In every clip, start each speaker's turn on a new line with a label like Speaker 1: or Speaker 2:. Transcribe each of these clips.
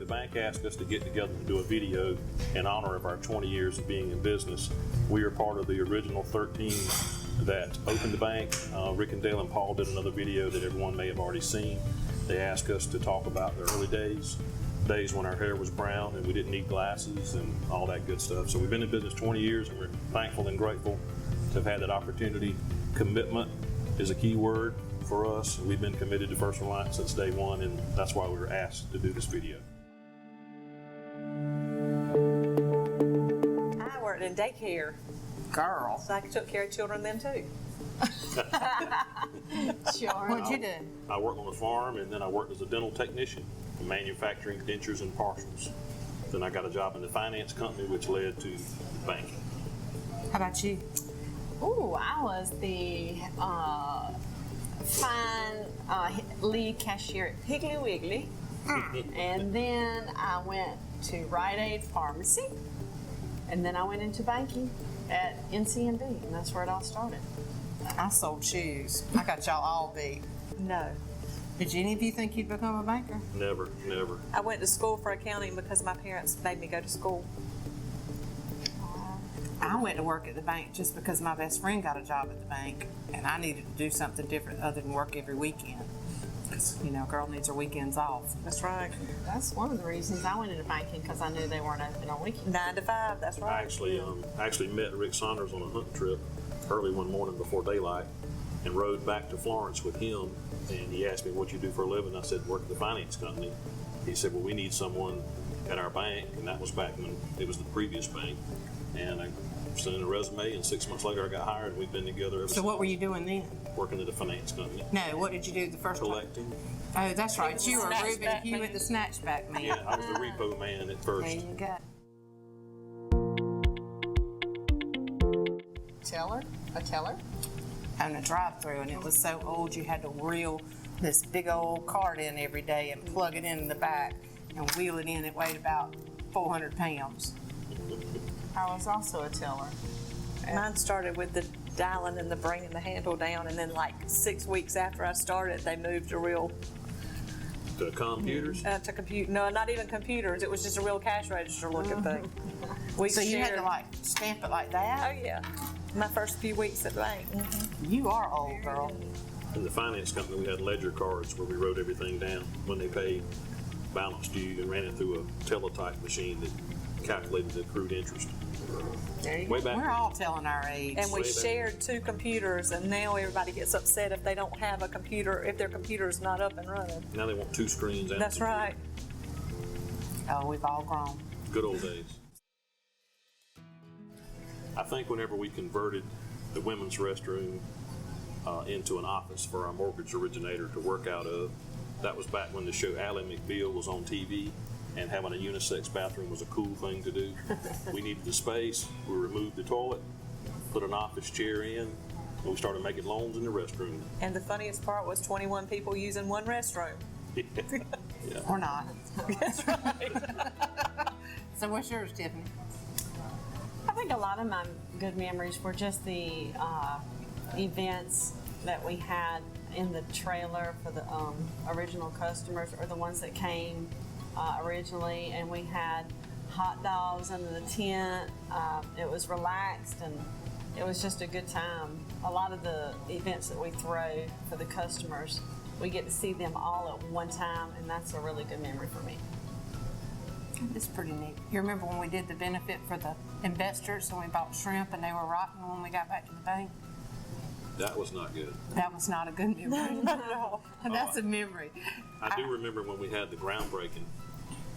Speaker 1: the bank asked us to get together to do a video in honor of our 20 years of being in business. We are part of the original 13 that opened the bank. Rick and Dale and Paul did another video that everyone may have already seen. They asked us to talk about the early days when our hair was brown and we didn't need glasses and all that good stuff. So we've been in business 20 years and we're thankful and grateful to have had that opportunity. Commitment is a key word for us. We've been committed to First Reliance since day one, and that's why we were asked to do this video.
Speaker 2: I worked in daycare.
Speaker 3: Girl.
Speaker 2: So I took care of children then too.
Speaker 3: Sure. What'd you do?
Speaker 1: I worked on the farm, and then I worked as a dental technician, manufacturing dentures and partials. Then I got a job in the finance company, which led to banking.
Speaker 3: How about you?
Speaker 4: Ooh, I was the lead cashier at Piggly Wiggly. And then I went to Rite Aid Pharmacy. And then I went into banking at NCMB, and that's where it all started.
Speaker 3: I sold shoes. I got y'all all beat.
Speaker 2: No.
Speaker 3: Did any of you think you'd become a banker?
Speaker 1: Never.
Speaker 2: I went to school for accounting because my parents made me go to school.
Speaker 3: I went to work at the bank just because my best friend got a job at the bank, and I needed to do something different other than work every weekend. Because, you know, a girl needs her weekends off.
Speaker 2: That's right.
Speaker 4: That's one of the reasons I went into banking, because I knew they weren't open on weekends.
Speaker 2: 9 to 5, that's right.
Speaker 1: I actually met Rick Saunders on a hunting trip early one morning before daylight and rode back to Florence with him, and he asked me what you do for a living. I said, work at the finance company. He said, well, we need someone at our bank, and that was back when it was the previous bank. And I sent in a resume, and 6 months later I got hired, and we've been together ever since.
Speaker 3: So what were you doing then?
Speaker 1: Working at a finance company.
Speaker 3: No, what did you do the first time?
Speaker 1: Collecting.
Speaker 3: Oh, that's right. You were
Speaker 2: Snatchback
Speaker 3: Reuben Hewitt,
Speaker 2: man.
Speaker 3: the snatchback man.
Speaker 1: Yeah, I was the repo man at first.
Speaker 3: There you go.
Speaker 4: A teller?
Speaker 3: On a drive-through, and it was so old you had to reel this big old cart in every day and plug it in the back and wheel it in. It weighed about 400 pounds.
Speaker 4: I was also a teller.
Speaker 2: Mine started with the dialing and the bringing the handle down, and then like 6 weeks after I started, they moved to real
Speaker 1: To computers.
Speaker 2: No, not even computers. It was just a real cash register looking thing.
Speaker 3: So you had to like stamp it like
Speaker 2: Oh
Speaker 3: that?
Speaker 2: yeah, my first few weeks at the bank.
Speaker 3: You are old, girl.
Speaker 1: In the finance company, we had ledger cards where we wrote everything down when they paid, balance due, and ran it through a teletype machine that calculated the accrued interest.
Speaker 4: There you
Speaker 1: Way back.
Speaker 3: We're all telling our age.
Speaker 2: And we
Speaker 1: Way back.
Speaker 2: shared 2 computers, and now everybody gets upset if they don't have a computer, if their computer's not up and running.
Speaker 1: Now they want 2 screens. And
Speaker 2: That's
Speaker 1: a computer.
Speaker 2: right.
Speaker 3: Oh, we've all grown.
Speaker 1: Good old days. I think whenever we converted the women's restroom into an office for our mortgage originator to work out of, that was back when the show Ally McBeal was on TV, and having a unisex bathroom was a cool thing to do. We needed the space. We removed the toilet, put an office chair in, and we started making loans in the restroom.
Speaker 2: And the funniest part was 21 people using one restroom.
Speaker 1: Yeah.
Speaker 3: Or not.
Speaker 2: That's right.
Speaker 3: So what's yours, Tiffany?
Speaker 4: I think a lot of my good memories were just the events that we had in the trailer for the original customers, or the ones that came originally, and we had hot dogs under the tent. It was relaxed, and it was just a good time. A lot of the events that we throw for the customers, we get to see them all at one time, and that's a really good memory for me.
Speaker 3: It's pretty neat. You remember when we did the benefit for the investors and we bought shrimp and they were rotten when we got back to the bank?
Speaker 1: That was not good.
Speaker 3: That was not a good memory.
Speaker 2: Not at all.
Speaker 3: That's a memory.
Speaker 1: I do remember when we had the groundbreaking,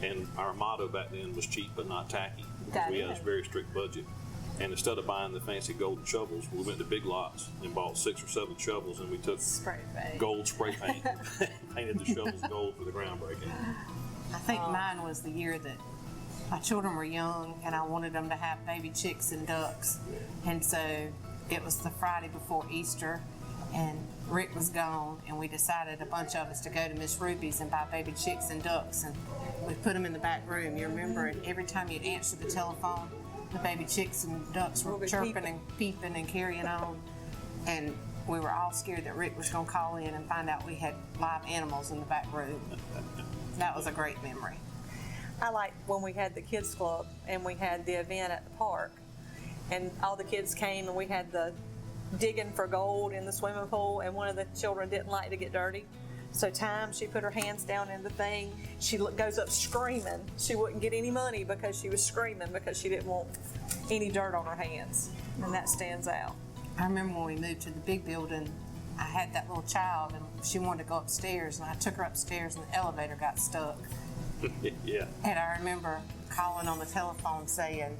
Speaker 1: and our motto back then was cheap but not tacky.
Speaker 4: That
Speaker 1: We had
Speaker 4: is.
Speaker 1: a very strict budget. And instead of buying the fancy golden shovels, we went to Big Lots and bought 6 or 7 shovels, and we took
Speaker 4: Spray paint.
Speaker 1: gold spray paint and painted the shovels gold for the groundbreaking.
Speaker 3: I think mine was the year that my children were young and I wanted them to have baby chicks and ducks. And so it was the Friday before Easter and Rick was gone, and we decided, a bunch of us, to go to Miss Ruby's and buy baby chicks and ducks, and we put them in the back room. You remember, and every time you'd answer the telephone, the baby chicks and ducks were chirping and peeping and carrying on. And we were all scared that Rick was going to call in and find out we had live animals in the back room. That was a great memory.
Speaker 2: I like when we had the kids club and we had the event at the park, and all the kids came and we had the digging for gold in the swimming pool, and one of the children didn't like to get dirty. So she put her hands down in the thing. She goes up screaming. She wouldn't get any money because she was screaming because she didn't want any dirt on her hands, and that stands out.
Speaker 3: I remember when we moved to the big building, I had that little child and she wanted to go upstairs, and I took her upstairs and the elevator got stuck.
Speaker 1: Yeah.
Speaker 3: And I remember calling on the telephone saying,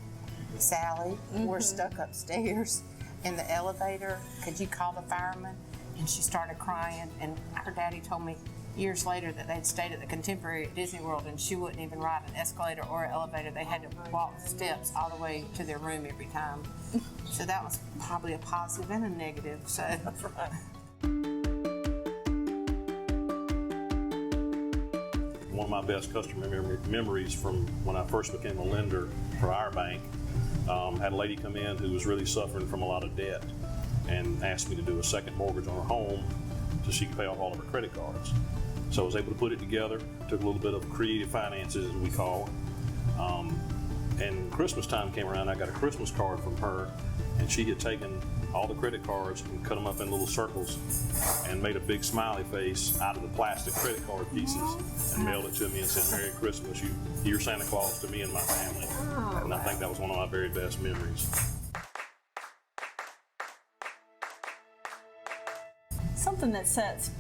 Speaker 3: Sally, we're stuck upstairs in the elevator. Could you call the fireman? And she started crying, and her daddy told me years later that they'd stayed at the Contemporary at Disney World, and she wouldn't even ride an escalator or an elevator. They had to walk the steps all the way to their room every time. So that was probably a positive and a negative. So
Speaker 2: That's right.
Speaker 1: One of my best customer memories from when I first became a lender for our bank, had a lady come in who was really suffering from a lot of debt and asked me to do a second mortgage on her home so she could pay off all of her credit cards. So I was able to put it together, took a little bit of creative finances, as we call. And Christmas time came around, I got a Christmas card from her, and she had taken all the credit cards and cut them up in little circles and made a big smiley face out of the plastic credit card pieces and mailed it to me and said, Merry Christmas, you're Santa Claus to me and my family. And I think that was one of my very best memories.
Speaker 4: Something that sets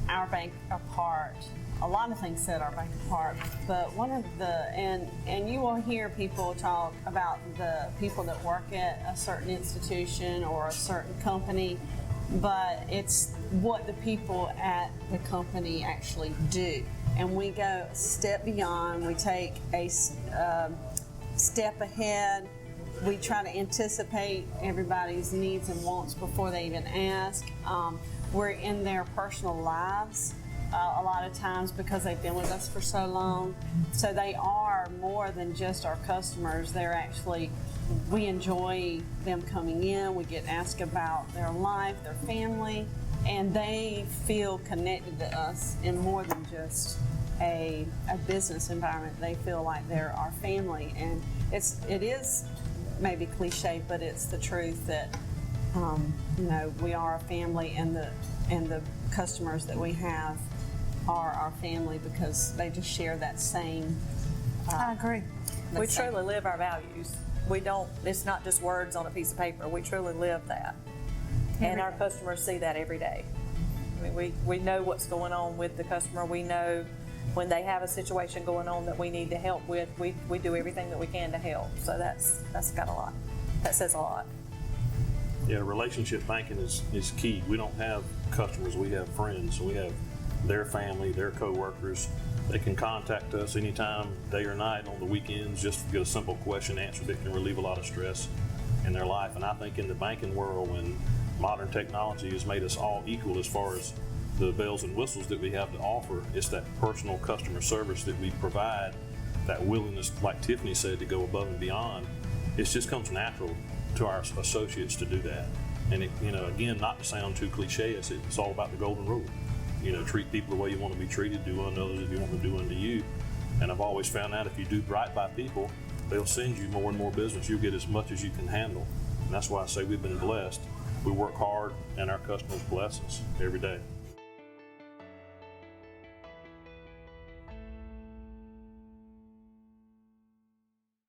Speaker 4: our bank apart, a lot of things set our bank apart, but one of and you will hear people talk about the people that work at a certain institution or a certain company, but it's what the people at the company actually do. And we go a step beyond, we take a step ahead, we try to anticipate everybody's needs and wants before they even ask. We're in their personal lives a lot of times because they've been with us for so long. So they are more than just our customers. They're actually, we enjoy them coming in. We get asked about their life, their family, and they feel connected to us in more than just a business environment. They feel like they're our family. And it is maybe cliche, but it's the truth that we are a family, and the customers that we have are our family because they just share that same.
Speaker 3: I agree.
Speaker 2: We truly live our values. It's not just words on a piece of paper. We truly live that. And our customers see that every day. I mean, we know what's going on with the customer. We know when they have a situation going on that we need to help with, we do everything that we can to help. So that's got a lot. That says a lot.
Speaker 1: Yeah, relationship banking is key. We don't have customers, we have friends. We have their family, their coworkers. They can contact us anytime, day or night, on the weekends, just to get a simple question answered that can relieve a lot of stress in their life. And I think in the banking world, when modern technology has made us all equal as far as the bells and whistles that we have to offer, it's that personal customer service that we provide, that willingness, like Tiffany said, to go above and beyond. It just comes natural to our associates to do that. And again, not to sound too cliche, it's all about the golden rule. Treat people the way you want to be treated, do unto others if you want to do unto you. And I've always found out if you do right by people, they'll send you more and more business. You'll get as much as you can handle. And that's why I say we've been blessed. We work hard, and our customers bless us every day.